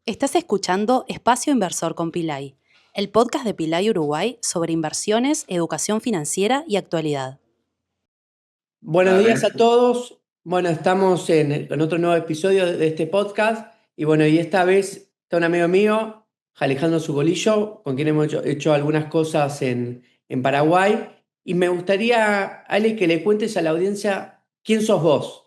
Estás escuchando Espacio Inversor con Pilay, el podcast de Pilay Uruguay sobre inversiones, educación financiera y actualidad. Buenos días a Dale. todos. Bueno, estamos en otro nuevo episodio de este podcast y bueno, y esta vez está un amigo mío, Alejandro Sugolillo, con quien hemos hecho algunas cosas en Paraguay y me gustaría, Ale, que le cuentes a la audiencia quién sos vos.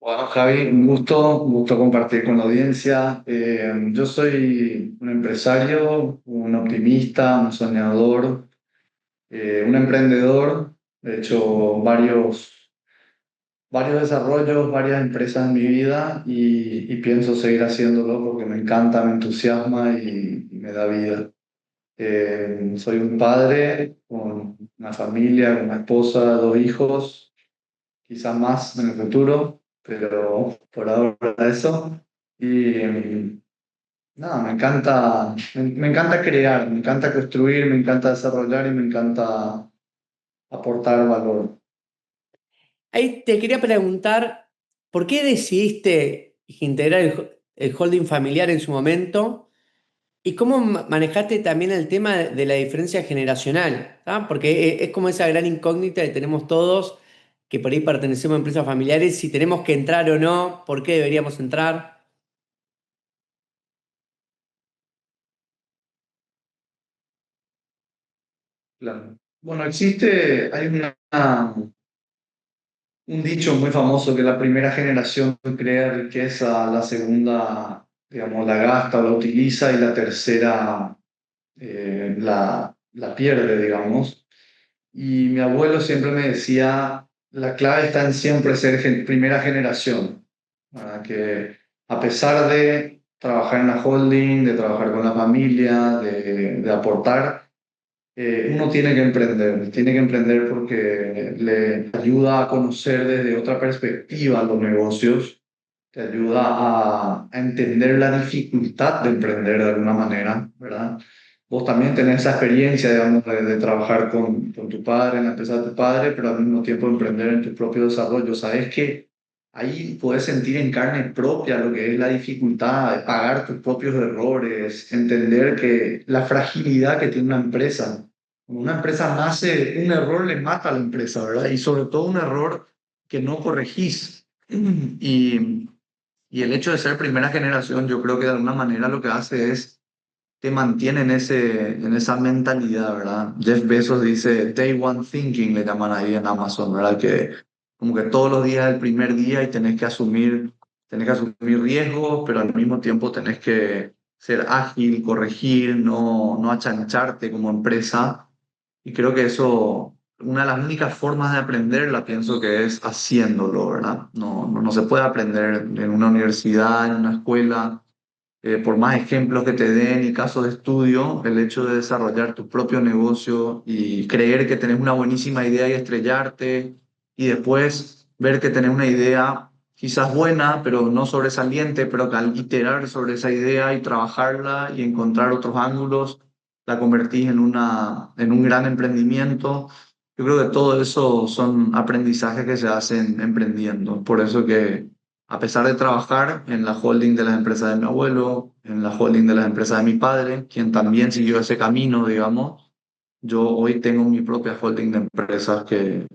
Bueno, Javi, un gusto compartir con la audiencia. Yo soy un empresario, un optimista, un soñador, un emprendedor. He hecho varios desarrollos, varias empresas en mi vida y pienso seguir haciéndolo porque me encanta, me entusiasma y me da vida. Soy un padre con una familia, con una esposa, dos hijos, quizás más en el futuro, pero por ahora eso. Y nada, me encanta crear, me encanta construir, me encanta desarrollar y me encanta aportar valor. Ahí te quería preguntar, ¿por qué decidiste integrar el holding familiar en su momento? ¿Y cómo manejaste también el tema de la diferencia generacional? ¿Ah? Porque es como esa gran incógnita que tenemos todos, que por ahí pertenecemos a empresas familiares, si tenemos que entrar o no, por qué deberíamos entrar. Claro. Bueno, un dicho muy famoso que la primera generación crea riqueza, la segunda, digamos, la gasta o la utiliza y la tercera la pierde, digamos. Y mi abuelo siempre me decía, la clave está en siempre ser primera generación, ¿verdad? Que a pesar de trabajar en la holding, de trabajar con la familia, de aportar, uno tiene que emprender porque le ayuda a conocer desde otra perspectiva los negocios, te ayuda a entender la dificultad de emprender de alguna manera, ¿verdad? Vos también tenés esa experiencia, digamos, de trabajar con tu padre, en la empresa de tu padre, pero al mismo tiempo emprender en tu propio desarrollo. Sabes que ahí puedes sentir en carne propia lo que es la dificultad de pagar tus propios errores, entender que la fragilidad que tiene una empresa. Cuando una empresa nace, un error le mata a la empresa, ¿verdad? Y sobre todo un error que no corregís. Y el hecho de ser primera generación, yo creo que de alguna manera lo que hace es te mantiene en esa mentalidad, ¿verdad? Jeff Bezos dice Day One Thinking, le llaman ahí en Amazon, ¿verdad? Que como que todos los días es el primer día y tenés que asumir riesgos, pero al mismo tiempo tenés que ser ágil, corregir, no achancharte como empresa. Y creo que eso, una de las únicas formas de aprender, la pienso que es haciéndolo, ¿verdad? No se puede aprender en una universidad, en una escuela, por más ejemplos que te den y casos de estudio, el hecho de desarrollar tu propio negocio y creer que tenés una buenísima idea y estrellarte y después ver que tenés una idea quizás buena, pero no sobresaliente, pero que al iterar sobre esa idea y trabajarla y encontrar otros ángulos, la convertís en un gran emprendimiento. Yo creo que todo eso son aprendizajes que se hacen emprendiendo. Por eso que a pesar de trabajar en la holding de las empresas de mi abuelo, en la holding de las empresas de mi padre, quien también siguió ese camino, digamos, yo hoy tengo mi propia holding de empresas que,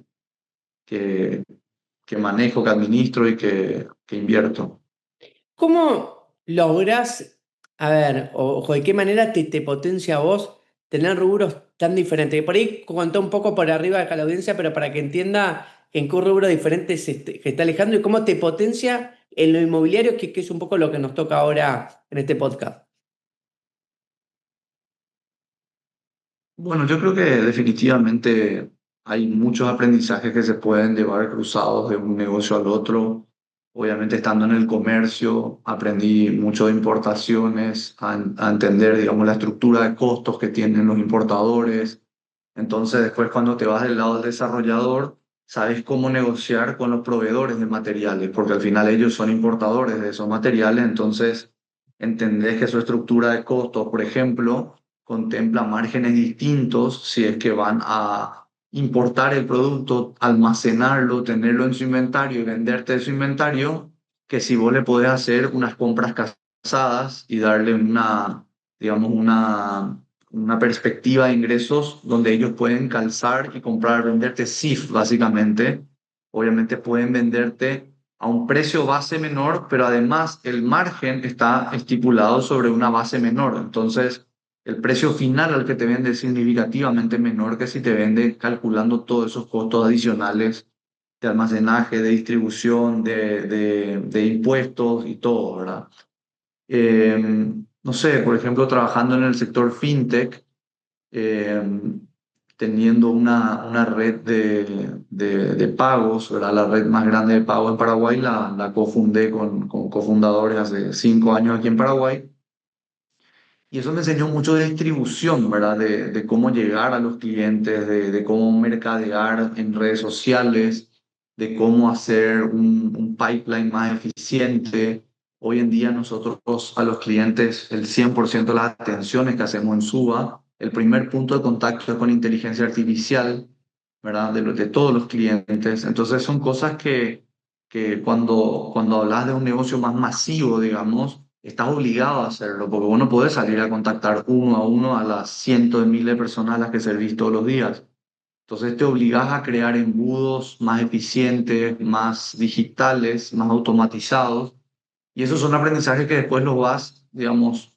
que manejo, que administro y que invierto. ¿Cómo lográs, a ver, o de qué manera te potencia a vos tener rubros tan diferentes? Por ahí contá un poco por arriba acá a la audiencia, pero para que entienda en qué rubro diferente que está Alejandro y cómo te potencia en lo inmobiliario, que es un poco lo que nos toca ahora en este podcast. Bueno, yo creo que definitivamente hay muchos aprendizajes que se pueden llevar cruzados de un negocio al otro. Obviamente, estando en el comercio, aprendí mucho de importaciones, a entender, digamos, la estructura de costos que tienen los importadores. Entonces, después, cuando te vas del lado del desarrollador, sabes cómo negociar con los proveedores de materiales, porque al final ellos son importadores de esos materiales. Entonces, entendés que su estructura de costos, por ejemplo, contempla márgenes distintos si es que van a importar el producto, almacenarlo, tenerlo en su inventario y venderte su inventario, que si vos le podés hacer unas compras casadas y darle una, digamos, una perspectiva de ingresos donde ellos pueden calzar y comprar, venderte SIF básicamente. Obviamente pueden venderte a un precio base menor, pero además el margen está estipulado sobre una base menor. Entonces, el precio final al que te vende es significativamente menor que si te vende calculando todos esos costos adicionales de almacenaje, de distribución, de impuestos y todo, ¿verdad? No sé, por ejemplo, trabajando en el sector fintech, eh, teniendo una red de pagos, ¿verdad? La red más grande de pagos en Paraguay, la cofundé con cofundadores hace 5 años aquí en Paraguay. Y eso me enseñó mucho de distribución, ¿verdad? De cómo llegar a los clientes, de cómo mercadear en redes sociales, de cómo hacer un pipeline más eficiente. Hoy en día nosotros a los clientes, el 100% de las atenciones que hacemos en Suba, el primer punto de contacto es con inteligencia artificial, ¿verdad? De todos los clientes. Entonces son cosas que cuando hablas de un negocio más masivo, digamos, estás obligado a hacerlo, porque vos no podés salir a contactar uno a uno a las cientos de miles de personas a las que servís todos los días. Entonces te obligas a crear embudos más eficientes, más digitales, más automatizados, y esos son aprendizajes que después los vas, digamos,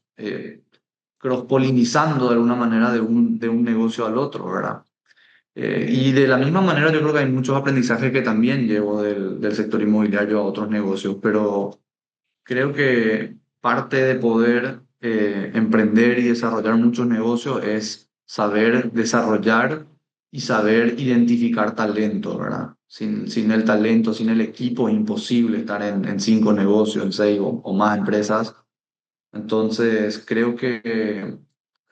cross-polinizando de alguna manera de un negocio al otro, ¿verdad? Y de la misma manera yo creo que hay muchos aprendizajes que también llevo del sector inmobiliario a otros negocios, pero creo que parte de poder emprender y desarrollar muchos negocios es saber desarrollar y saber identificar talento, ¿verdad? Sin el talento, sin el equipo, es imposible estar en 5 negocios, en 6 o más empresas. Entonces, creo que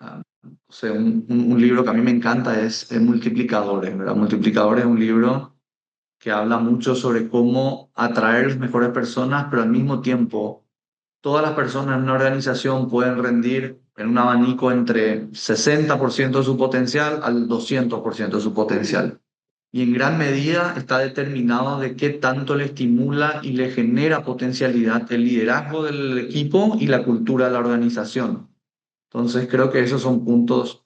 o sea, un libro que a mí me encanta es Multiplicadores, ¿verdad? Multiplicadores es un libro que habla mucho sobre cómo atraer las mejores personas, pero al mismo tiempo todas las personas en una organización pueden rendir en un abanico entre 60% de su potencial al 200% de su potencial. Y en gran medida está determinado de qué tanto le estimula y le genera potencialidad el liderazgo del equipo y la cultura de la organización. Entonces creo que esos son puntos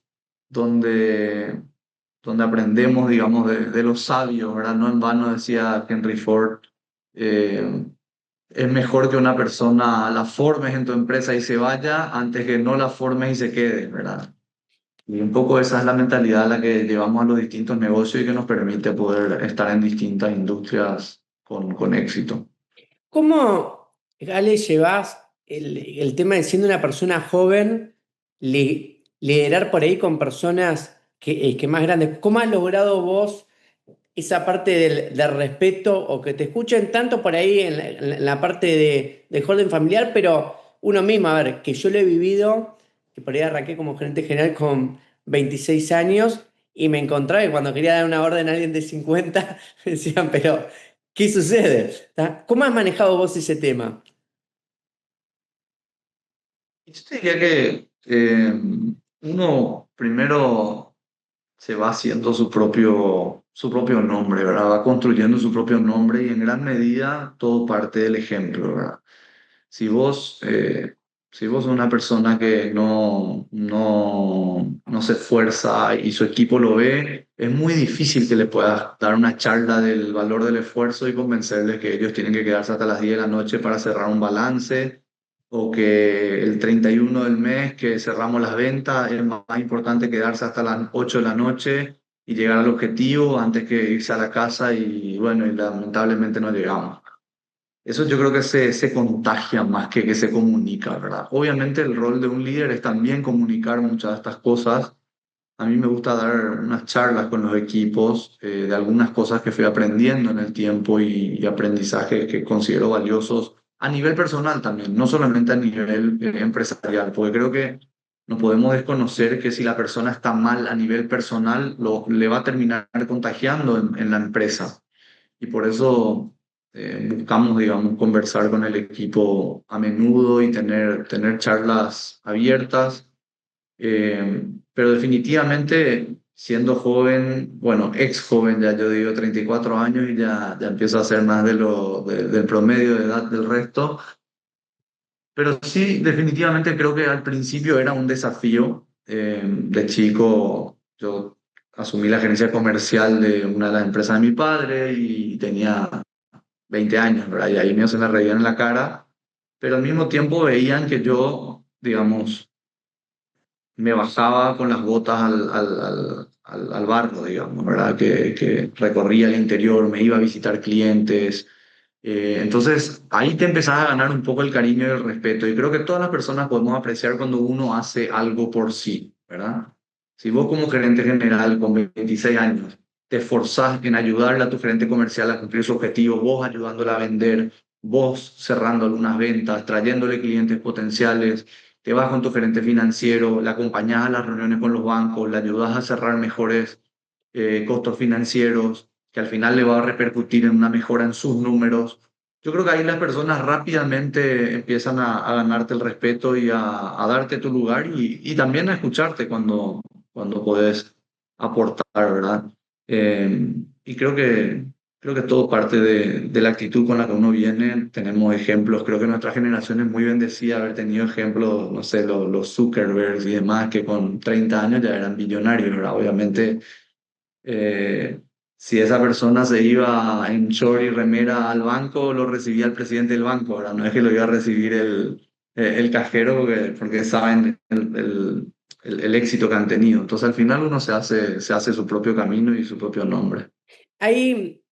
donde aprendemos, digamos, de los sabios, ¿verdad? No en vano decía Henry Ford, eh, es mejor que una persona la formes en tu empresa y se vaya antes que no la formes y se quede, ¿verdad? Y un poco esa es la mentalidad a la que llevamos a los distintos negocios y que nos permite poder estar en distintas industrias con éxito. ¿Cómo, Ale, llevas el tema de siendo una persona joven, liderar por ahí con personas que más grandes? ¿Cómo has logrado vos esa parte del respeto o que te escuchen tanto por ahí en la parte del holding familiar, pero uno mismo, a ver, que yo lo he vivido, que por ahí arranqué como gerente general con 26 años y me encontraba que cuando quería dar una orden a alguien de 50 me decían, pero ¿qué sucede? ¿Tá? ¿Cómo has manejado vos ese tema? Yo te diría que uno primero se va haciendo su propio nombre, ¿verdad? Va construyendo su propio nombre y en gran medida todo parte del ejemplo, ¿verdad? Si vos, eh, si vos sos una persona que no se esfuerza y su equipo lo ve, es muy difícil que le puedas dar una charla del valor del esfuerzo y convencerles que ellos tienen que quedarse hasta las 10 de la noche para cerrar un balance o que el 31 del mes que cerramos las ventas es más importante quedarse hasta las 8 de la noche y llegar al objetivo antes que irse a la casa y bueno, y lamentablemente no llegamos. Eso yo creo que se contagia más que se comunica, ¿verdad? Obviamente el rol de un líder es también comunicar muchas de estas cosas. A mí me gusta dar unas charlas con los equipos de algunas cosas que fui aprendiendo en el tiempo y aprendizajes que considero valiosos a nivel personal también, no solamente a nivel empresarial, porque creo que no podemos desconocer que si la persona está mal a nivel personal, le va a terminar contagiando en la empresa. Y por eso buscamos, digamos, conversar con el equipo a menudo y tener charlas abiertas. Pero definitivamente siendo joven, bueno, ex joven, ya yo digo 34 años y ya empiezo a ser más del promedio de edad del resto. Pero sí, definitivamente creo que al principio era un desafío. De chico, yo asumí la gerencia comercial de una de las empresas de mi padre y tenía 20 años, ¿verdad? Y ahí se me reían en la cara, pero al mismo tiempo veían que yo, digamos, me bajaba con las botas al barro, digamos, ¿verdad? Que recorría el interior, me iba a visitar clientes. Entonces, ahí te empezás a ganar un poco el cariño y el respeto. Y creo que todas las personas podemos apreciar cuando uno hace algo por sí, ¿verdad? Si vos como gerente general con 26 años te esforzás en ayudarle a tu gerente comercial a cumplir su objetivo, vos ayudándola a vender, vos cerrando algunas ventas, trayéndole clientes potenciales, te vas con tu gerente financiero, le acompañás a las reuniones con los bancos, le ayudas a cerrar mejores costos financieros, que al final le va a repercutir en una mejora en sus números. Yo creo que ahí las personas rápidamente empiezan a ganarte el respeto y a darte tu lugar y también a escucharte cuando puedes aportar, ¿verdad? Y creo que todo parte de la actitud con la que uno viene. Tenemos ejemplos, creo que nuestra generación es muy bendecida haber tenido ejemplos, no sé, los Zuckerbergs y demás, que con 30 años ya eran billonarios, ¿verdad? Obviamente, eh, si esa persona se iba en short y remera al banco, lo recibía el presidente del banco, ¿verdad? No es que lo iba a recibir el cajero porque saben el éxito que han tenido. Entonces, al final uno se hace su propio camino y su propio nombre. Ahí,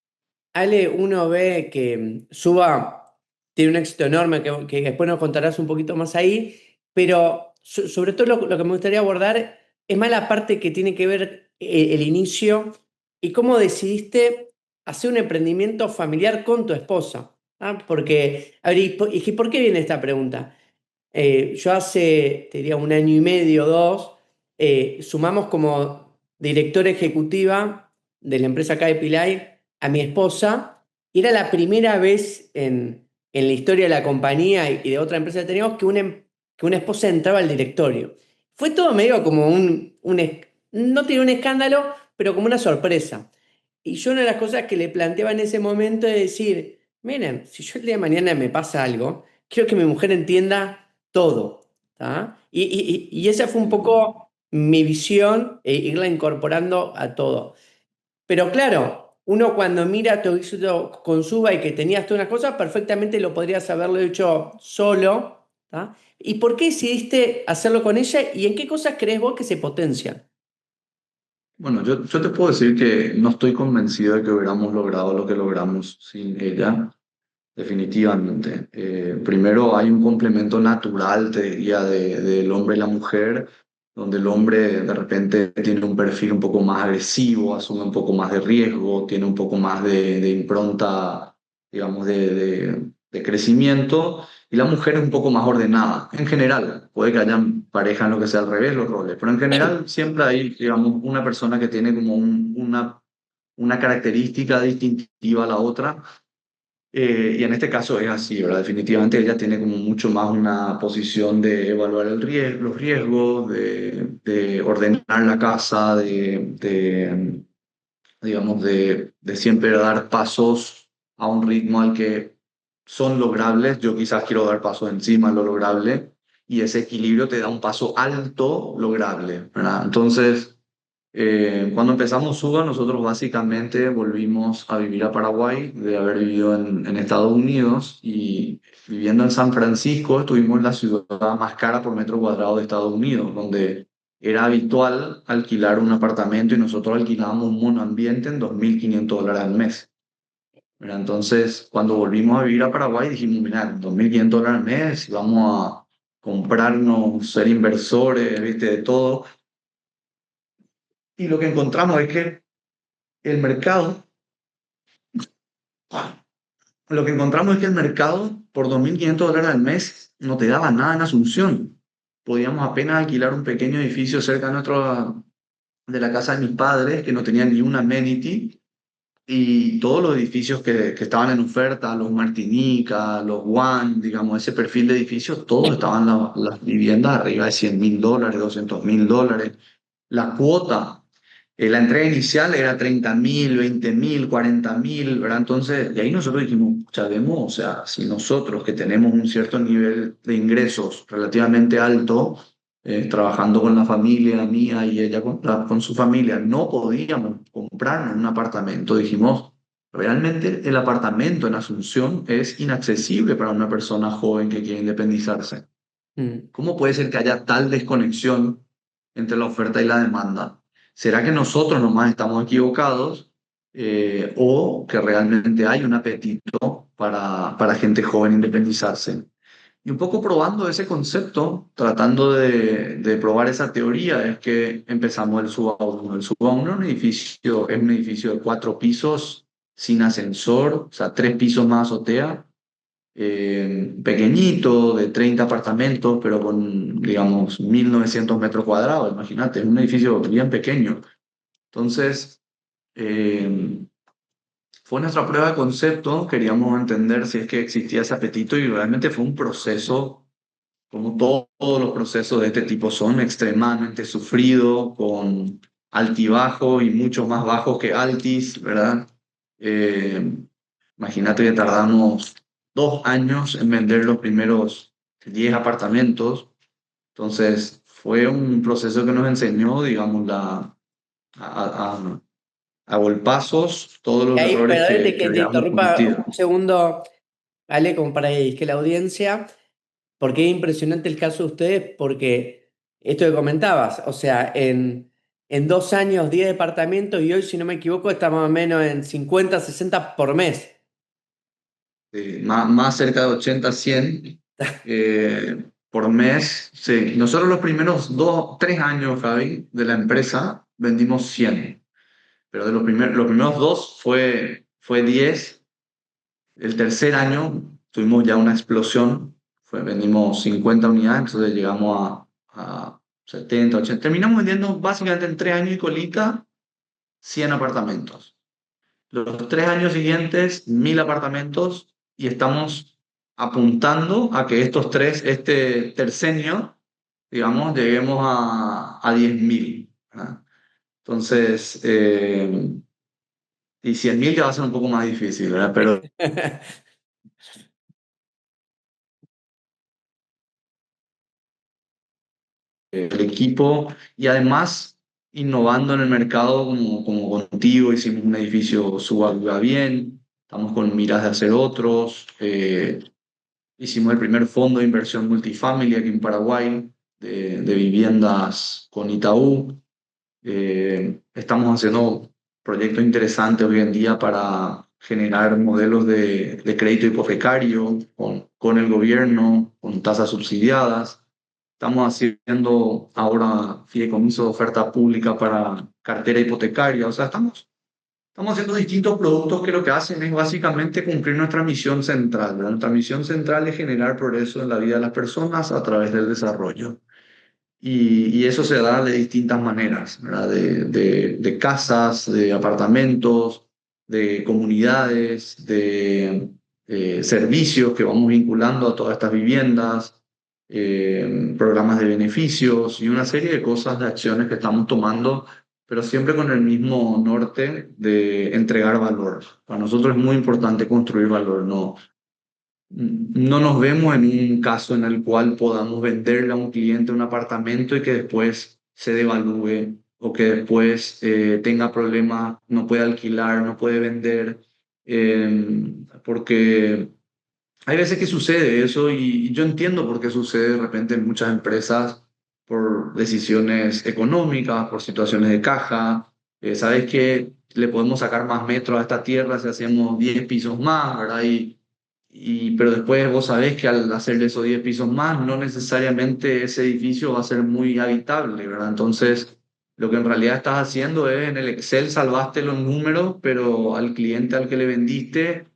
Ale, uno ve que Suba tiene un éxito enorme que después nos contarás un poquito más ahí, pero sobre todo lo que me gustaría abordar es más la parte que tiene que ver el inicio y cómo decidiste hacer un emprendimiento familiar con tu esposa. ¿Ah? Porque, a ver, ¿y por qué viene esta pregunta? Yo hace, te diría, un año y medio, dos, sumamos como directora ejecutiva de la empresa acá de Pilay a mi esposa. Y era la primera vez en la historia de la compañía y de otra empresa que teníamos que una esposa entraba al directorio. Fue todo medio como no tiene un escándalo, pero como una sorpresa. Y yo una de las cosas que le planteaba en ese momento es decir, miren, si yo el día de mañana me pasa algo, quiero que mi mujer entienda todo. ¿Tá? Y esa fue un poco mi visión, irla incorporando a todo. Pero claro, uno cuando mira tu éxito con Suba y que tenías todas unas cosas, perfectamente lo podrías haberlo hecho solo. ¿Tá? ¿Y por qué decidiste hacerlo con ella y en qué cosas crees vos que se potencian? Bueno, yo te puedo decir que no estoy convencido de que hubiéramos logrado lo que logramos sin ella, definitivamente. Primero hay un complemento natural, te diría, del hombre y la mujer, donde el hombre de repente tiene un perfil un poco más agresivo, asume un poco más de riesgo, tiene un poco más de impronta, digamos, de crecimiento, y la mujer es un poco más ordenada, en general. Puede que hayan parejas en lo que sea al revés los roles, pero en general siempre hay, digamos, una persona que tiene como una característica distintiva a la otra. Y en este caso es así, ¿verdad? Definitivamente ella tiene como mucho más una posición de evaluar los riesgos, de ordenar la casa, digamos, de siempre dar pasos a un ritmo al que son logrables. Yo quizás quiero dar pasos encima de lo lograble y ese equilibrio te da un paso alto lograble, ¿verdad? Entonces, cuando empezamos Suba, nosotros básicamente volvimos a vivir a Paraguay, de haber vivido en Estados Unidos, y viviendo en San Francisco estuvimos en la ciudad más cara por metro cuadrado de Estados Unidos, donde era habitual alquilar un apartamento y nosotros alquilábamos un monoambiente en $2.500 al mes. ¿Verdad? Entonces, cuando volvimos a vivir a Paraguay, dijimos, mira, $2.500 al mes, vamos a comprarnos, ser inversores, ¿viste? De todo. Y lo que encontramos es que el mercado, lo que encontramos es que el mercado por $2.500 al mes no te daba nada en Asunción. Podíamos apenas alquilar un pequeño edificio cerca de la casa de mis padres, que no tenía ni un amenity, y todos los edificios que estaban en oferta, los Martinica, los One, digamos, ese perfil de edificios, todos estaban las viviendas arriba de $100.000, $200.000. La cuota La entrega inicial era 30.000, 20.000, 40.000, ¿verdad? Entonces, de ahí nosotros dijimos, ya vemos, o sea, si nosotros que tenemos un cierto nivel de ingresos relativamente alto, trabajando con la familia mía y ella con su familia, no podíamos comprarnos un apartamento, dijimos, realmente el apartamento en Asunción es inaccesible para una persona joven que quiere independizarse. Mm. ¿Cómo puede ser que haya tal desconexión entre la oferta y la demanda? ¿Será que nosotros nomás estamos equivocados o que realmente hay un apetito para gente joven independizarse? Y un poco probando ese concepto, tratando de probar esa teoría, es que empezamos el Suba 1. El Suba 1 es un edificio de 4 pisos, sin ascensor, o sea, 3 pisos más azotea, pequeñito, de 30 apartamentos, pero con, digamos, 1.900 metros cuadrados, imagínate, es un edificio bien pequeño. Entonces, eh, fue nuestra prueba de concepto, queríamos entender si es que existía ese apetito y realmente fue un proceso, como todos los procesos de este tipo son, extremadamente sufrido, con altibajo y mucho más bajo que altis, ¿verdad? Eh, Imagínate que tardamos 2 años en vender los primeros 10 apartamentos. Entonces, fue un proceso que nos enseñó, digamos, a golpazos todos Y los ahí, errores perdón que que te habíamos interrumpa cometido. un segundo, Ale, como para que la audiencia, porque es impresionante el caso de ustedes, porque esto que comentabas, o sea, en 2 años, 10 departamentos y hoy, si no me equivoco, estamos más o menos en 50, 60 por mes. Más cerca de 80, 100 por mes. Sí. Nosotros los primeros 3 años, Javi, de la empresa vendimos 100, pero los primeros dos fue 10. El tercer año tuvimos ya una explosión, vendimos 50 unidades, entonces llegamos a 70, 80. Terminamos vendiendo básicamente en 3 años y colita 100 apartamentos. Los 3 años siguientes, 1.000 apartamentos y estamos apuntando a que este tercenio, digamos, lleguemos a 10.000, ¿verdad? Entonces, y 100.000 ya va a ser un poco más difícil, ¿verdad? Pero el equipo y además innovando en el mercado como contigo, hicimos un edificio Suba bien, estamos con miras de hacer otros. Hicimos el primer fondo de inversión multifamily aquí en Paraguay, de viviendas con Itaú. Estamos haciendo proyectos interesantes hoy en día para generar modelos de crédito hipotecario con el gobierno, con tasas subsidiadas. Estamos haciendo ahora fideicomiso de oferta pública para cartera hipotecaria. O sea, estamos haciendo distintos productos que lo que hacen es básicamente cumplir nuestra misión central, ¿verdad? Nuestra misión central es generar progreso en la vida de las personas a través del desarrollo. Y eso se da de distintas maneras, ¿verdad? De casas, de apartamentos, de comunidades, de servicios que vamos vinculando a todas estas viviendas, programas de beneficios y una serie de cosas, de acciones que estamos tomando, pero siempre con el mismo norte de entregar valor. Para nosotros es muy importante construir valor, no nos vemos en un caso en el cual podamos venderle a un cliente un apartamento y que después se devalúe o que después tenga problemas, no puede alquilar, no puede vender, porque hay veces que sucede eso y yo entiendo por qué sucede de repente en muchas empresas por decisiones económicas, por situaciones de caja. Sabes que le podemos sacar más metros a esta tierra si hacemos 10 pisos más, ¿verdad? Pero después vos sabés que al hacer esos 10 pisos más, no necesariamente ese edificio va a ser muy habitable, ¿verdad? Entonces, lo que en realidad estás haciendo es en el Excel salvaste los números, pero al cliente al que le vendiste,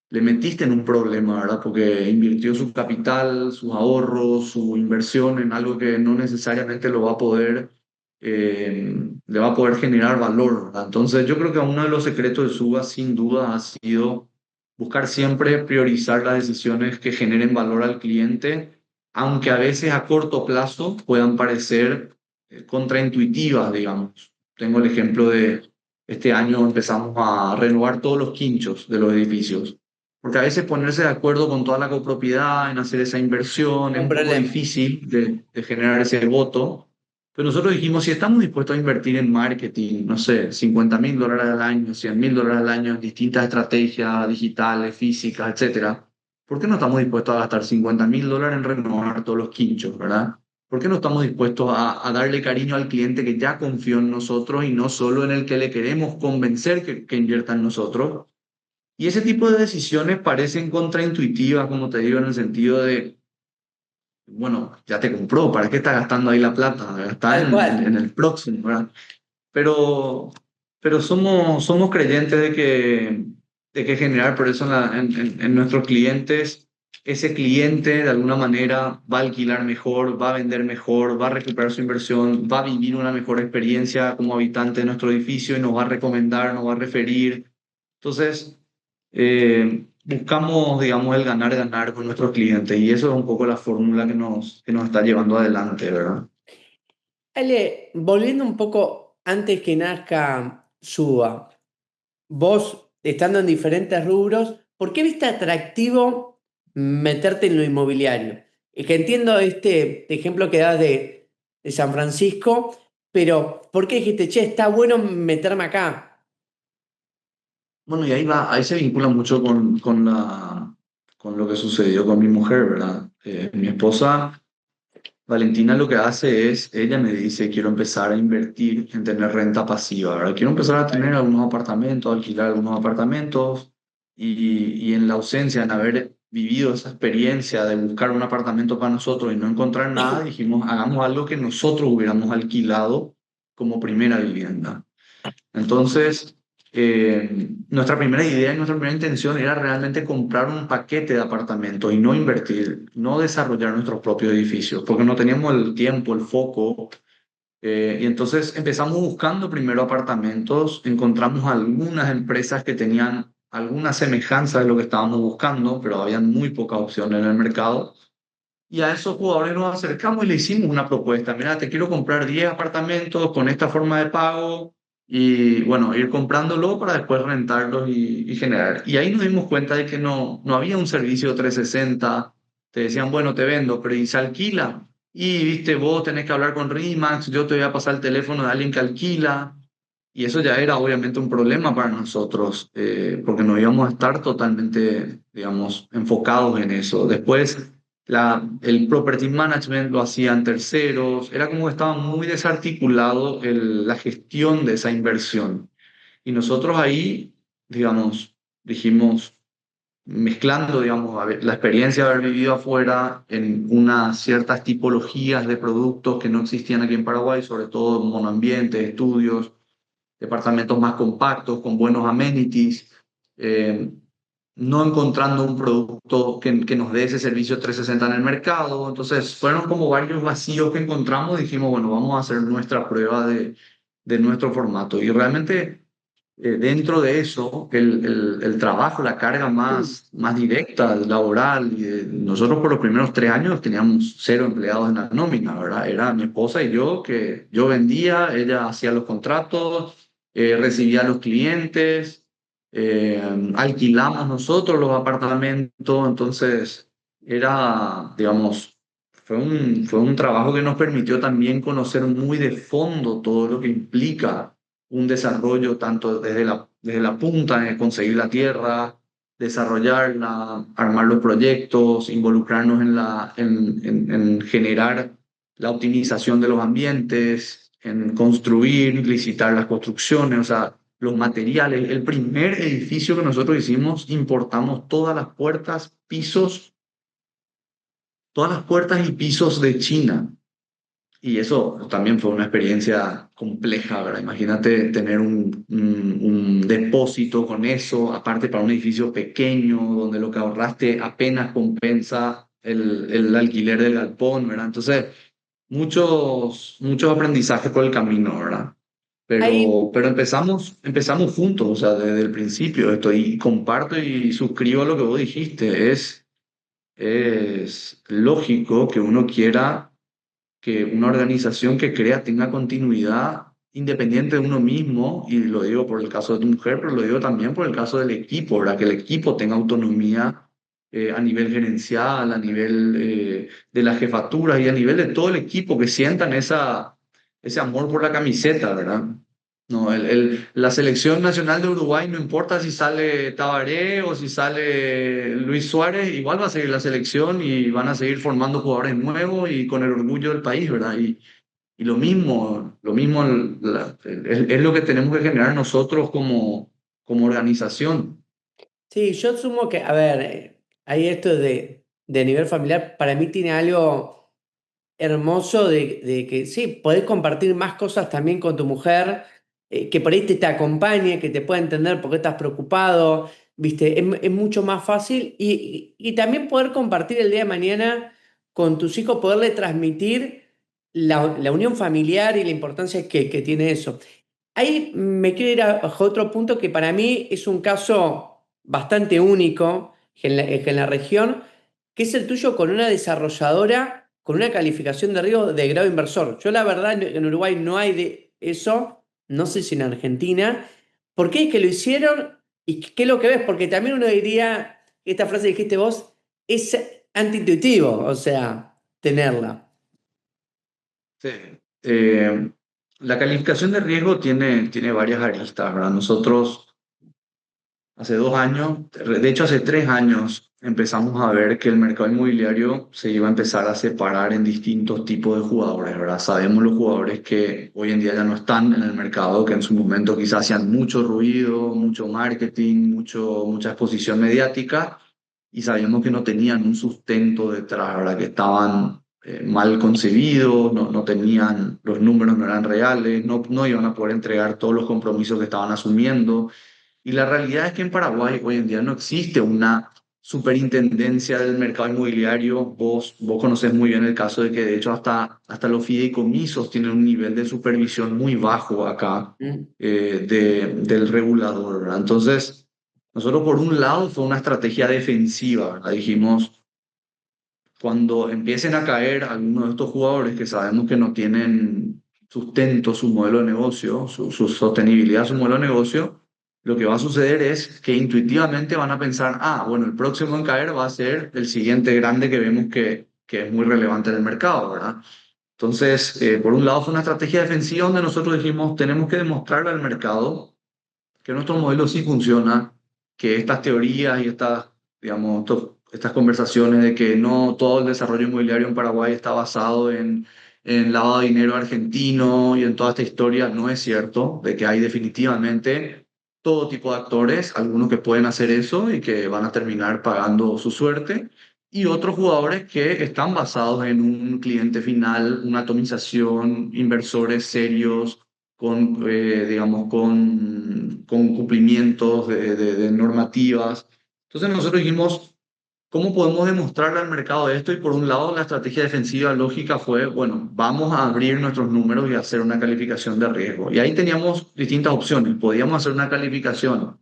le metiste en un problema, ¿verdad? Porque invirtió su capital, sus ahorros, su inversión en algo que no necesariamente le va a poder generar valor, ¿verdad? Entonces, yo creo que uno de los secretos de Suba, sin duda, ha sido buscar siempre priorizar las decisiones que generen valor al cliente, aunque a veces a corto plazo puedan parecer contraintuitivas, digamos. tengo el ejemplo de este año empezamos a renovar todos los quinchos de los edificios. Porque a veces ponerse de acuerdo con toda la copropiedad en hacer esa inversión es Un un poco problema. difícil de generar ese voto. Pero nosotros dijimos, si estamos dispuestos a invertir en marketing, no sé, $50.000 al año, $100.000 al año en distintas estrategias digitales, físicas, etcétera, ¿por qué no estamos dispuestos a gastar $50.000 en renovar todos los quinchos, verdad? ¿Por qué no estamos dispuestos a darle cariño al cliente que ya confió en nosotros y no solo en el que le queremos convencer que invierta en nosotros? Y ese tipo de decisiones parecen contraintuitivas, como te digo, en el sentido de, bueno, ya te compró, ¿para qué estás gastando ahí la plata? Está Tal en cual. el próximo, ¿verdad? Pero, pero somos creyentes de que generar por eso en nuestros clientes, ese cliente de alguna manera va a alquilar mejor, va a vender mejor, va a recuperar su inversión, va a vivir una mejor experiencia como habitante de nuestro edificio y nos va a recomendar, nos va a referir. Entonces, buscamos, digamos, el ganar-ganar con nuestros clientes y eso es un poco la fórmula que nos está llevando adelante, ¿verdad? Ale, volviendo un poco antes que nazca Suba, vos estando en diferentes rubros, ¿por qué viste atractivo meterte en lo inmobiliario? Es que entiendo este ejemplo que das de San Francisco, pero ¿por qué dijiste, che, está bueno meterme acá? Bueno, y ahí va, ahí se vincula mucho con lo que sucedió con mi mujer, ¿verdad? Mi esposa, Valentina, lo que hace es, ella me dice, quiero empezar a invertir en tener renta pasiva, ¿verdad? Quiero empezar a tener algunos apartamentos, alquilar algunos apartamentos, y en la ausencia, en haber vivido esa experiencia de buscar un apartamento para nosotros y no encontrar nada, dijimos, hagamos algo que nosotros hubiéramos alquilado como primera vivienda. Entonces, nuestra primera idea y nuestra primera intención era realmente comprar un paquete de apartamentos y no invertir, no desarrollar nuestros propios edificios, porque no teníamos el tiempo, el foco. Y entonces empezamos buscando primero apartamentos, encontramos algunas empresas que tenían alguna semejanza de lo que estábamos buscando, pero había muy pocas opciones en el mercado. Y a esos jugadores nos acercamos y le hicimos una propuesta. Mira, te quiero comprar 10 apartamentos con esta forma de pago y bueno, ir comprándolo para después rentarlos y generar. Y ahí nos dimos cuenta de que no había un servicio 360. Te decían, bueno, te vendo, pero ¿y se alquila? Y viste, vos tenés que hablar con RIMAX, yo te voy a pasar el teléfono de alguien que alquila. Y eso ya era obviamente un problema para nosotros, porque no íbamos a estar totalmente, digamos, enfocados en eso. Después, el property management lo hacían terceros, era como que estaba muy desarticulado la gestión de esa inversión. Y nosotros ahí, digamos, dijimos, mezclando, digamos, la experiencia de haber vivido afuera en unas ciertas tipologías de productos que no existían aquí en Paraguay, sobre todo monoambiente, estudios, departamentos más compactos, con buenos amenities, eh, no encontrando un producto que nos dé ese servicio 360 en el mercado. Entonces, fueron como varios vacíos que encontramos y dijimos, bueno, vamos a hacer nuestra prueba de nuestro formato. Y realmente, dentro de eso, el trabajo, la carga más directa, laboral, nosotros por los primeros 3 años teníamos 0 empleados en la nómina, ¿verdad? Era mi esposa y yo, que yo vendía, ella hacía los contratos, recibía a los clientes, eh, alquilamos nosotros los apartamentos, entonces era, digamos, fue un trabajo que nos permitió también conocer muy de fondo todo lo que implica un desarrollo tanto desde la punta, de conseguir la tierra, desarrollarla, armar los proyectos, involucrarnos en generar la optimización de los ambientes, en construir, licitar las construcciones, o sea, los materiales. El primer edificio que nosotros hicimos, importamos todas las puertas y pisos de China. Y eso también fue una experiencia compleja, ¿verdad? Imagínate tener un depósito con eso, aparte para un edificio pequeño, donde lo que ahorraste apenas compensa el alquiler del galpón, ¿verdad? Entonces, muchos aprendizajes por el camino, ¿verdad? Ahí, Pero empezamos juntos, o sea, desde el principio esto, y comparto y suscribo lo que vos dijiste. Es lógico que uno quiera que una organización que crea tenga continuidad independiente de uno mismo, y lo digo por el caso de tu mujer, pero lo digo también por el caso del equipo, ¿verdad? Que el equipo tenga autonomía a nivel gerencial, a nivel de la jefatura y a nivel de todo el equipo, que sientan ese amor por la camiseta, ¿verdad? No, la selección nacional de Uruguay, no importa si sale Tabaré o si sale Luis Suárez, igual va a seguir la selección y van a seguir formando jugadores nuevos y con el orgullo del país, ¿verdad? Y lo mismo es lo que tenemos que generar nosotros como organización. Sí, yo asumo que, a ver, ahí esto de nivel familiar, para mí tiene algo hermoso de que sí, podés compartir más cosas también con tu mujer, que por ahí te acompañe, que te pueda entender por qué estás preocupado, ¿viste? Es mucho más fácil y también poder compartir el día de mañana con tus hijos, poderle transmitir la unión familiar y la importancia que tiene eso. Ahí me quiero ir a otro punto que para mí es un caso bastante único en la región, que es el tuyo con una desarrolladora con una calificación de riesgo de grado inversor. Yo la verdad en Uruguay no hay de eso, no sé si en Argentina. ¿Por qué es que lo hicieron y qué es lo que ves? Porque también uno diría, esta frase que dijiste vos, es antiintuitivo, o sea, tenerla. Sí. La calificación de riesgo tiene varias aristas, ¿verdad? Nosotros hace 2 años, de hecho hace 3 años, empezamos a ver que el mercado inmobiliario se iba a empezar a separar en distintos tipos de jugadores, ¿verdad? Sabemos los jugadores que hoy en día ya no están en el mercado, que en su momento quizás hacían mucho ruido, mucho marketing, mucha exposición mediática, y sabíamos que no tenían un sustento detrás, ¿verdad? Que estaban mal concebidos, no tenían, los números no eran reales, no iban a poder entregar todos los compromisos que estaban asumiendo. Y la realidad es que en Paraguay hoy en día no existe una superintendencia del mercado inmobiliario. Vos conocés muy bien el caso de que de hecho hasta los fideicomisos tienen un nivel de supervisión muy bajo acá ¿Mm? del regulador, ¿verdad? Entonces, nosotros por un lado fue una estrategia defensiva, ¿verdad? Dijimos, cuando empiecen a caer algunos de estos jugadores que sabemos que no tienen sustento su modelo de negocio, su sostenibilidad, su modelo de negocio, lo que va a suceder es que intuitivamente van a pensar, ah, bueno, el próximo en caer va a ser el siguiente grande que vemos que es muy relevante en el mercado, ¿verdad? Entonces, por un lado fue una estrategia defensiva donde nosotros dijimos, tenemos que demostrarle al mercado que nuestro modelo sí funciona, que estas teorías y digamos, estas conversaciones de que no todo el desarrollo inmobiliario en Paraguay está basado en lavado de dinero argentino y en toda esta historia, no es cierto, de que hay definitivamente todo tipo de actores, algunos que pueden hacer eso y que van a terminar pagando su suerte, y otros jugadores que están basados en un cliente final, una atomización, inversores serios con, digamos, con cumplimientos de normativas. Entonces nosotros dijimos, ¿cómo podemos demostrarle al mercado esto? Y por un lado, la estrategia defensiva lógica fue, bueno, vamos a abrir nuestros números y hacer una calificación de riesgo. Y ahí teníamos distintas opciones. Podíamos hacer una calificación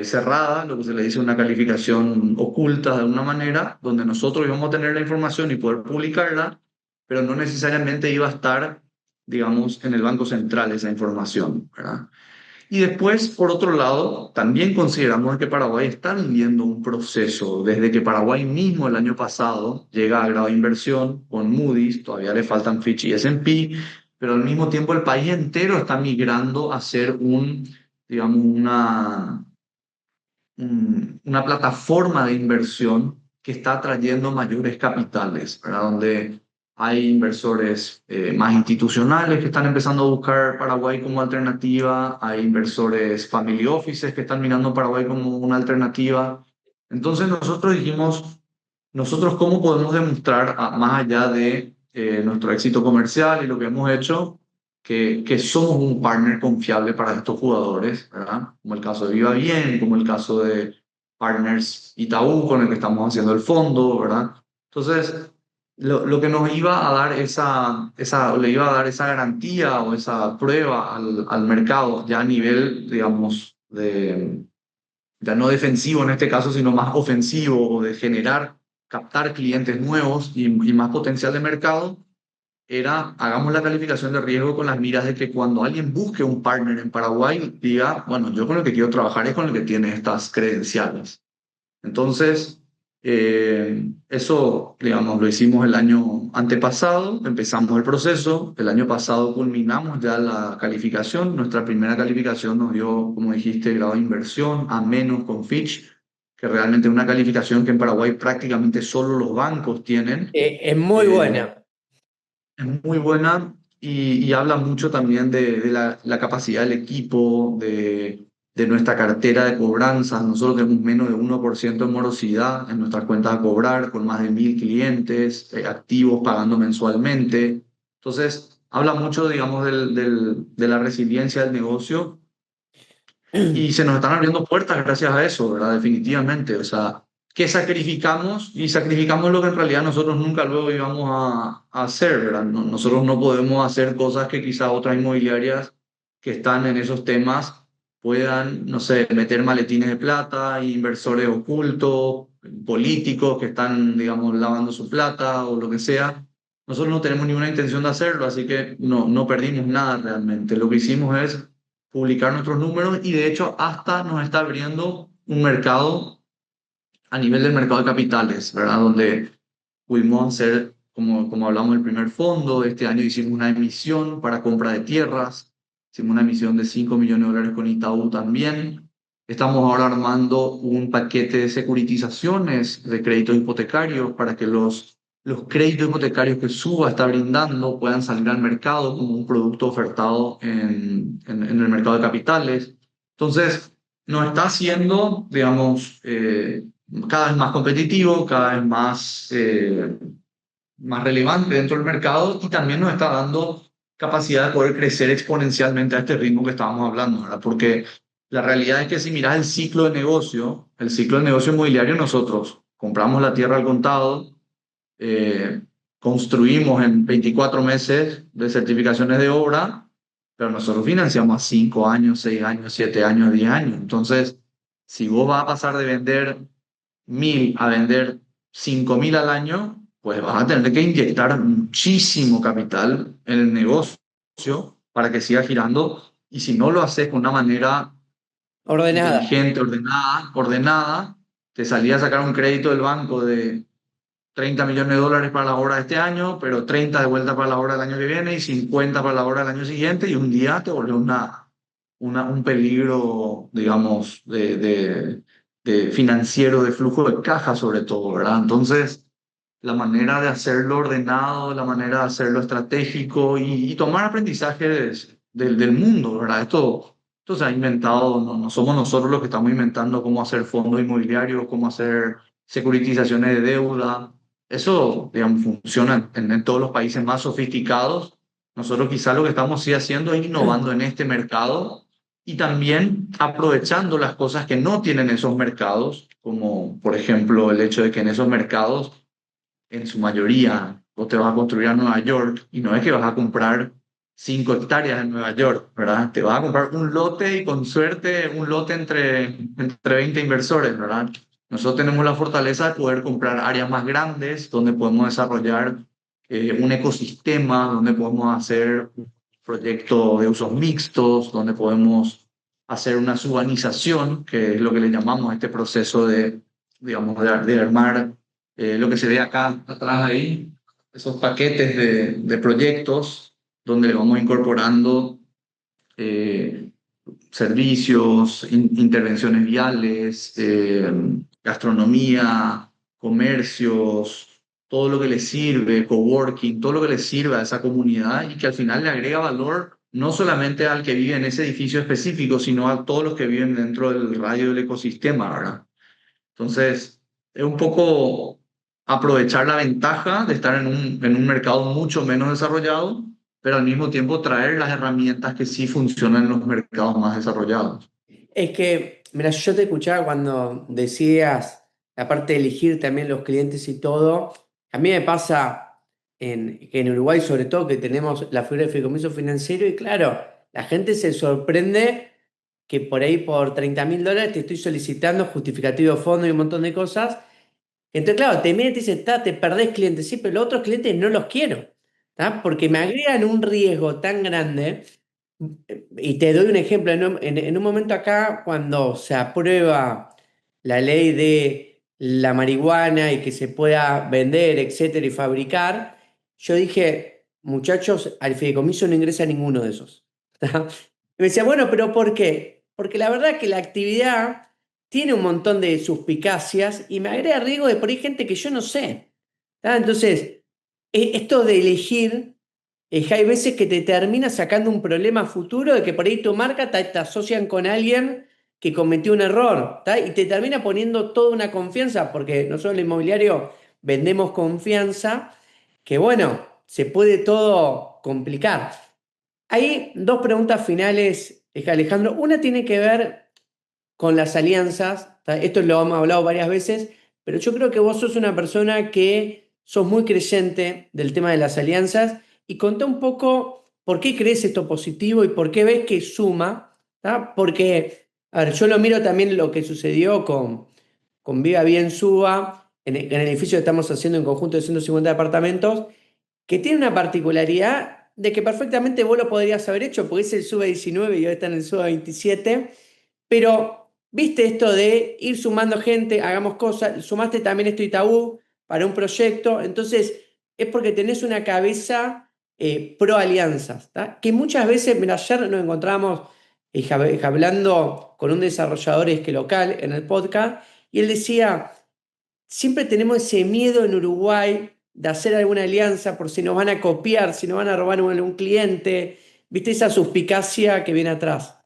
cerrada, lo que se le dice una calificación oculta de alguna manera, donde nosotros íbamos a tener la información y poder publicarla, pero no necesariamente iba a estar, digamos, en el Banco Central esa información, ¿verdad? Y después, por otro lado, también consideramos que Paraguay está viviendo un proceso, desde que Paraguay mismo el año pasado llega a grado de inversión con Moody's, todavía le faltan Fitch y S&P, pero al mismo tiempo el país entero está migrando a ser digamos, una plataforma de inversión que está atrayendo mayores capitales, ¿verdad? Donde hay inversores más institucionales que están empezando a buscar Paraguay como alternativa, hay inversores family offices que están mirando Paraguay como una alternativa. Entonces nosotros dijimos, nosotros cómo podemos demostrar, más allá de nuestro éxito comercial y lo que hemos hecho, que somos un partner confiable para estos jugadores, ¿verdad? Como el caso de Viva Bien, como el caso de Partners Itaú, con el que estamos haciendo el fondo, ¿verdad? Entonces, lo que nos iba a dar le iba a dar esa garantía o esa prueba al mercado, ya a nivel, digamos, ya no defensivo en este caso, sino más ofensivo o de captar clientes nuevos y más potencial de mercado, era hagamos la calificación de riesgo con las miras de que cuando alguien busque un partner en Paraguay, diga, bueno, yo con el que quiero trabajar es con el que tiene estas credenciales. Entonces, eso, digamos, lo hicimos el año antepasado, empezamos el proceso, el año pasado culminamos ya la calificación, nuestra primera calificación nos dio, como dijiste, grado de inversión, a menos con Fitch, que realmente es una calificación que en Paraguay prácticamente solo los bancos tienen. Es muy Eh, buena. es muy buena y habla mucho también de la capacidad del equipo, de nuestra cartera de cobranzas. Nosotros tenemos menos de 1% de morosidad en nuestras cuentas a cobrar, con más de 1.000 clientes activos pagando mensualmente. Entonces, habla mucho, digamos, de la resiliencia del negocio y se nos están abriendo puertas gracias a eso, ¿verdad? Definitivamente. O sea, ¿qué sacrificamos? Y sacrificamos lo que en realidad nosotros nunca luego íbamos a hacer, ¿verdad? Nosotros no podemos hacer cosas que quizá otras inmobiliarias que están en esos temas puedan, no sé, meter maletines de plata, inversores ocultos, políticos que están, digamos, lavando su plata o lo que sea. Nosotros no tenemos ninguna intención de hacerlo, así que no perdimos nada realmente. Lo que hicimos es publicar nuestros números y de hecho hasta nos está abriendo un mercado a nivel del mercado de capitales, ¿verdad? Donde pudimos hacer, como hablamos, el primer fondo. Este año hicimos una emisión para compra de tierras, hicimos una emisión de 5 millones de dólares con Itaú también. Estamos ahora armando un paquete de securitizaciones de créditos hipotecarios para que los créditos hipotecarios que Suba está brindando puedan salir al mercado como un producto ofertado en el mercado de capitales. Entonces, nos está haciendo, digamos, cada vez más competitivo, cada vez más relevante dentro del mercado y también nos está dando capacidad de poder crecer exponencialmente a este ritmo que estábamos hablando, ¿verdad? Porque la realidad es que si miras el ciclo del negocio inmobiliario, nosotros compramos la tierra al contado, eh, construimos en 24 meses de certificaciones de obra, pero nosotros financiamos a 5 años, 6 años, 7 años, 10 años. Entonces, si vos vas a pasar de vender 1.000 a vender 5.000 al año, pues vas a tener que inyectar muchísimo capital en el negocio para que siga girando. Y si no lo haces con una manera Ordenada. inteligente, ordenada, te salía a sacar un crédito del banco de 30 millones de dólares para la obra de este año, pero 30 de vuelta para la obra del año que viene y 50 para la obra del año siguiente, y un día te volvió un peligro, digamos, de financiero, de flujo de caja sobre todo, ¿verdad? Entonces, la manera de hacerlo ordenado, la manera de hacerlo estratégico y tomar aprendizajes del mundo, ¿verdad? Esto se ha inventado, no somos nosotros los que estamos inventando cómo hacer fondos inmobiliarios, cómo hacer securitizaciones de deuda. Eso, digamos, funciona en todos los países más sofisticados. Nosotros quizá lo que estamos sí haciendo es innovando en este mercado y también aprovechando las cosas que no tienen esos mercados, como por ejemplo el hecho de que en esos mercados, en su mayoría, vos te vas a construir a Nueva York y no es que vas a comprar 5 hectáreas en Nueva York, ¿verdad? Te vas a comprar un lote y con suerte un lote entre 20 inversores, ¿verdad? Nosotros tenemos la fortaleza de poder comprar áreas más grandes donde podemos desarrollar un ecosistema, donde podemos hacer un proyecto de usos mixtos, donde podemos hacer una subanización, que es lo que le llamamos a este proceso de, digamos, de armar lo que se ve acá atrás ahí, esos paquetes de proyectos donde le vamos incorporando eh, servicios, intervenciones viales, gastronomía, comercios, todo lo que le sirve, coworking, todo lo que le sirve a esa comunidad y que al final le agrega valor no solamente al que vive en ese edificio específico, sino a todos los que viven dentro del radio del ecosistema, ¿verdad? Entonces, es un poco aprovechar la ventaja de estar en un mercado mucho menos desarrollado, pero al mismo tiempo traer las herramientas que sí funcionan en los mercados más desarrollados. Es que, mira, yo te escuchaba cuando decías, aparte de elegir también los clientes y todo, a mí me pasa que en Uruguay sobre todo que tenemos la figura de fideicomiso financiero y claro, la gente se sorprende que por ahí por $30.000 te estoy solicitando justificativo de fondo y un montón de cosas. Entonces, claro, te metes y dices, te perdés clientes, sí, pero los otros clientes no los quiero. ¿tá? Porque me agregan un riesgo tan grande. Y te doy un ejemplo. En un momento acá, cuando se aprueba la ley de la marihuana y que se pueda vender, etcétera, y fabricar, yo dije, muchachos, al fideicomiso no ingresa ninguno de esos. ¿Tá? Y me decía, bueno, pero ¿por qué? Porque la verdad que la actividad tiene un montón de suspicacias y me agrega riesgo de por ahí gente que yo no sé. ¿Tá? Entonces, esto de elegir, hay veces que te termina sacando un problema futuro de que por ahí tu marca te asocian con alguien que cometió un error, ¿tá? Y te termina poniendo toda una confianza, porque nosotros en el inmobiliario vendemos confianza, que bueno, se puede todo complicar. Hay dos preguntas finales, Alejandro. Una tiene que ver con las alianzas, ¿tá? Esto lo hemos hablado varias veces, pero yo creo que vos sos una persona que sos muy creyente del tema de las alianzas y contá un poco por qué crees esto positivo y por qué ves que suma, ¿tá? Porque, a ver, yo lo miro también lo que sucedió con Viva Bien Suba, en el edificio que estamos haciendo en conjunto de 150 departamentos, que tiene una particularidad de que perfectamente vos lo podrías haber hecho, porque es el SUBE 19 y hoy está en el SUBE 27, pero viste esto de ir sumando gente, hagamos cosas, sumaste también esto Itaú para un proyecto, entonces es porque tenés una cabeza pro alianzas, ¿tá? Que muchas veces, mira, ayer nos encontramos hablando con un desarrollador que local en el podcast y él decía, siempre tenemos ese miedo en Uruguay de hacer alguna alianza por si nos van a copiar, si nos van a robar un cliente, viste esa suspicacia que viene atrás.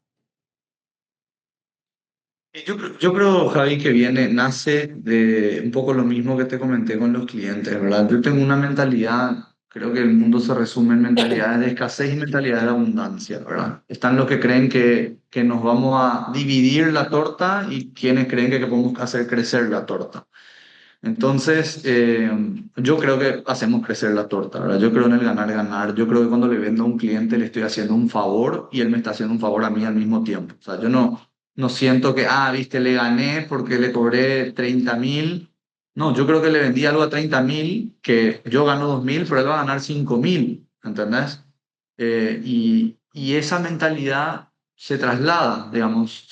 Yo creo, Javi, que nace de un poco lo mismo que te comenté con los clientes, ¿verdad? Yo tengo una mentalidad, creo que el mundo se resume en mentalidades de escasez y mentalidades de abundancia, ¿verdad? Están los que creen que nos vamos a dividir la torta y quienes creen que podemos hacer crecer la torta. Entonces, yo creo que hacemos crecer la torta, ¿verdad? Yo creo en el ganar-ganar. Yo creo que cuando le vendo a un cliente le estoy haciendo un favor y él me está haciendo un favor a mí al mismo tiempo. O sea, yo no siento que, viste, le gané porque le cobré 30.000. No, yo creo que le vendí algo a 30.000, que yo gano 2.000, pero él va a ganar 5.000, ¿entendés? Y esa mentalidad se traslada, digamos,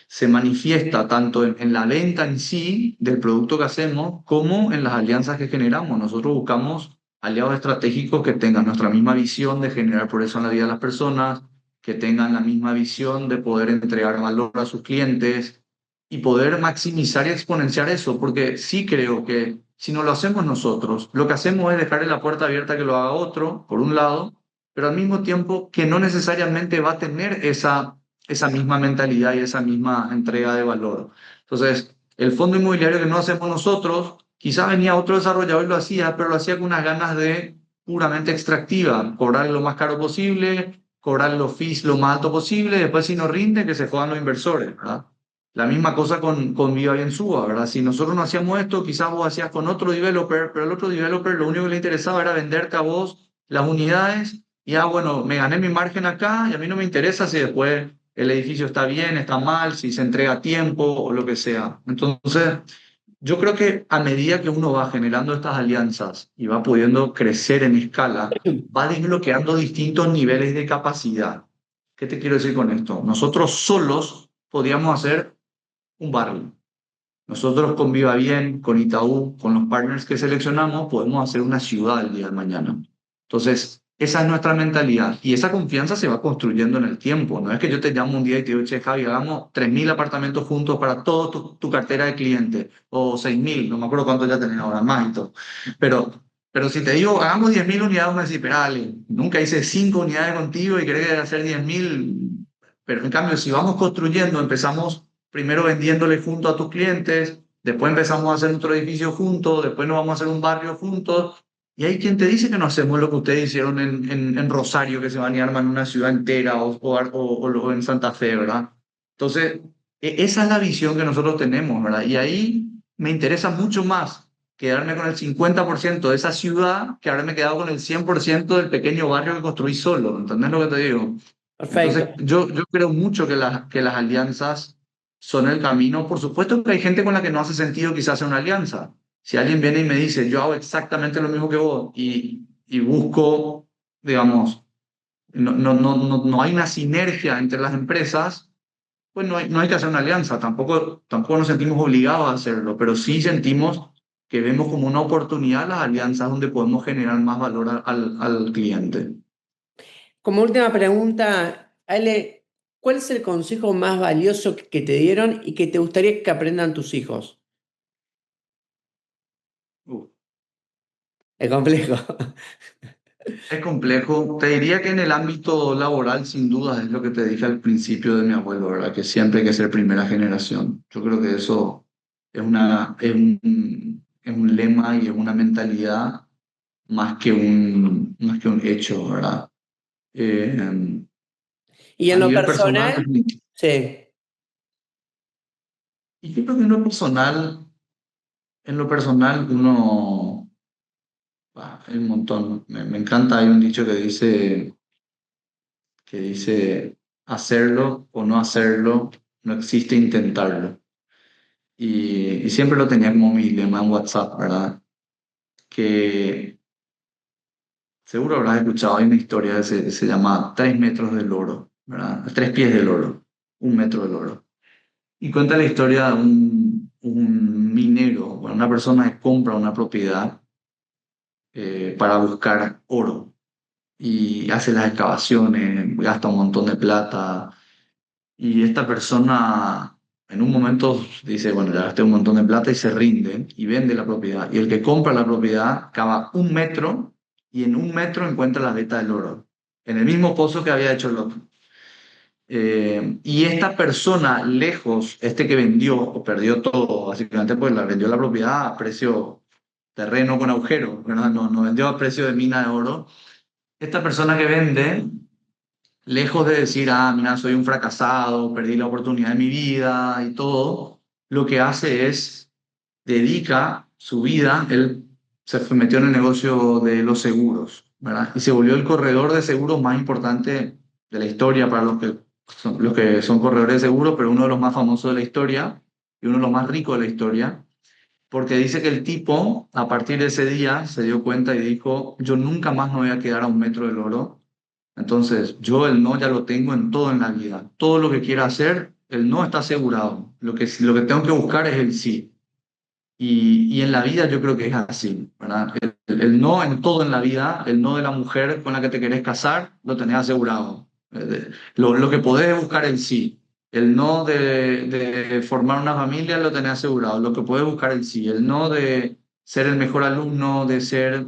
se manifiesta tanto en la venta en sí del producto que hacemos como en las alianzas que generamos. Nosotros buscamos aliados estratégicos que tengan nuestra misma visión de generar progreso en la vida de las personas, que tengan la misma visión de poder entregar valor a sus clientes y poder maximizar y exponenciar eso, porque sí creo que si no lo hacemos nosotros, lo que hacemos es dejarle la puerta abierta que lo haga otro, por un lado, pero al mismo tiempo que no necesariamente va a tener esa misma mentalidad y esa misma entrega de valor. Entonces, el fondo inmobiliario que no hacemos nosotros, quizá venía otro desarrollador y lo hacía, pero lo hacía con unas ganas de puramente extractiva, cobrar lo más caro posible, cobrar los fees lo más alto posible, después si no rinde, que se jodan los inversores, ¿verdad? La misma cosa con Viva Bien Suba, ¿verdad? Si nosotros no hacíamos esto, quizás vos hacías con otro developer, pero el otro developer lo único que le interesaba era venderte a vos las unidades y, bueno, me gané mi margen acá y a mí no me interesa si después el edificio está bien, está mal, si se entrega a tiempo o lo que sea. Entonces, yo creo que a medida que uno va generando estas alianzas y va pudiendo crecer en escala, va desbloqueando distintos niveles de capacidad. ¿Qué te quiero decir con esto? Nosotros solos podíamos hacer un barrio. Nosotros con Viva Bien, con Itaú, con los partners que seleccionamos, podemos hacer una ciudad el día de mañana. Entonces, esa es nuestra mentalidad y esa confianza se va construyendo en el tiempo. No es que yo te llamo un día y te digo, che, Javi, hagamos 3.000 apartamentos juntos para toda tu cartera de clientes o 6.000, no me acuerdo cuánto ya tenés ahora más y todo. Pero si te digo, hagamos 10.000 unidades, me decís, pero Ale, nunca hice 5 unidades contigo y querés hacer 10.000. Pero en cambio, si vamos construyendo, empezamos primero vendiéndole junto a tus clientes, después empezamos a hacer otro edificio juntos, después nos vamos a hacer un barrio juntos. Y hay quien te dice que no hacemos lo que ustedes hicieron en Rosario, que se van y arman una ciudad entera, o en Santa Fe, ¿verdad? Entonces, esa es la visión que nosotros tenemos, ¿verdad? Y ahí me interesa mucho más quedarme con el 50% de esa ciudad que haberme quedado con el 100% del pequeño barrio que construí solo. ¿Entendés lo que te digo? Entonces, Perfecto. yo creo mucho que las alianzas son el camino. Por supuesto que hay gente con la que no hace sentido quizás hacer una alianza. Si alguien viene y me dice, yo hago exactamente lo mismo que vos, y y busco, digamos, no hay una sinergia entre las empresas, pues no hay que hacer una alianza. Tampoco nos sentimos obligados a hacerlo, pero sí sentimos que vemos como una oportunidad las alianzas donde podemos generar más valor al cliente. Como última pregunta, Ale, ¿cuál es el consejo más valioso que te dieron y que te gustaría que aprendan tus hijos? Uh, Es complejo. Es complejo. Te diría que en el ámbito laboral, sin duda, es lo que te dije al principio de mi abuelo, ¿verdad? Que siempre hay que ser primera generación. Yo creo que eso es un lema y es una mentalidad más que un hecho, ¿verdad? Eh, Y en a lo nivel personal, personal, sí. y yo creo que en lo personal, uno, hay un montón. Me encanta, hay un dicho que dice, hacerlo o no hacerlo, no existe intentarlo. Y siempre lo tenía como mi lema en WhatsApp, ¿verdad? Que seguro habrás escuchado, hay una historia que se llama 3 metros del oro, ¿verdad? 3 pies del oro, 1 metro del oro. Y cuenta la historia de un minero, bueno, una persona que compra una propiedad para buscar oro y hace las excavaciones, gasta un montón de plata. Y esta persona en un momento dice, bueno, ya gasté un montón de plata y se rinde y vende la propiedad. Y el que compra la propiedad cava 1 metro y en 1 metro encuentra la veta del oro, en el mismo pozo que había hecho el otro. Y esta persona, lejos, este que vendió o perdió todo, básicamente pues la vendió la propiedad a precio terreno con agujero, ¿verdad? No vendió a precio de mina de oro. Esta persona que vende, lejos de decir, ah, mira, soy un fracasado, perdí la oportunidad de mi vida y todo, lo que hace es, dedica su vida, él metió en el negocio de los seguros, ¿verdad? Y se volvió el corredor de seguros más importante de la historia para los que son corredores de seguros, pero uno de los más famosos de la historia y uno de los más ricos de la historia. Porque dice que el tipo, a partir de ese día, se dio cuenta y dijo, yo nunca más me voy a quedar a 1 metro del oro. Entonces, yo el no ya lo tengo en todo en la vida. Todo lo que quiera hacer, el no está asegurado. Lo que tengo que buscar es el sí. Y en la vida yo creo que es así, ¿verdad? El no en todo en la vida, el no de la mujer con la que te querés casar, lo tenés asegurado. Lo que podés buscar el sí. El no de formar una familia lo tenés asegurado. Lo que podés buscar el sí. El no de ser el mejor alumno, de ser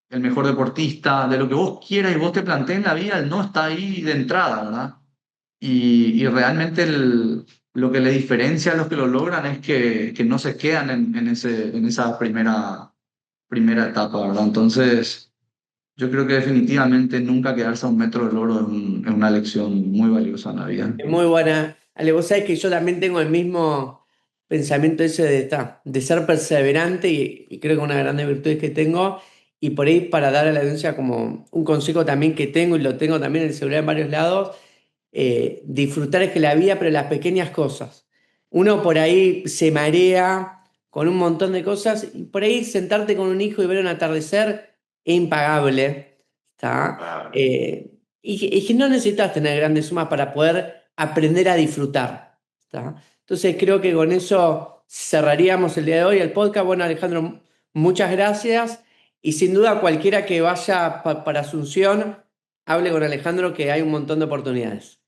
el mejor deportista, de lo que vos quieras y vos te plantees en la vida, el no está ahí de entrada, ¿verdad? Y realmente lo que le diferencia a los que lo logran es que no se quedan en esa primera etapa, ¿verdad? Entonces, yo creo que definitivamente nunca quedarse a 1 metro del oro es una lección muy valiosa en la vida. Es muy buena. Ale, vos sabés que yo también tengo el mismo pensamiento ese de ser perseverante y creo que una grande virtud que tengo. Y por ahí para dar a la audiencia como un consejo también que tengo y lo tengo también en el celular en varios lados, disfrutar es que la vida, pero las pequeñas cosas. Uno por ahí se marea con un montón de cosas y por ahí sentarte con un hijo y ver un atardecer es impagable. ¿Está? Claro. Y que no necesitas tener grandes sumas para poder aprender a disfrutar. ¿Está? Entonces creo que con eso cerraríamos el día de hoy el podcast. Bueno, Alejandro, muchas gracias. Y sin duda cualquiera que vaya para Asunción, hable con Alejandro que hay un montón de oportunidades.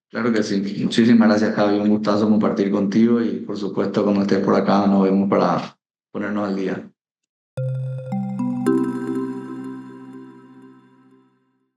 Claro que sí. Muchísimas gracias, Javi. Un gustazo compartir contigo y por supuesto cuando estés por acá nos vemos para ponernos al día.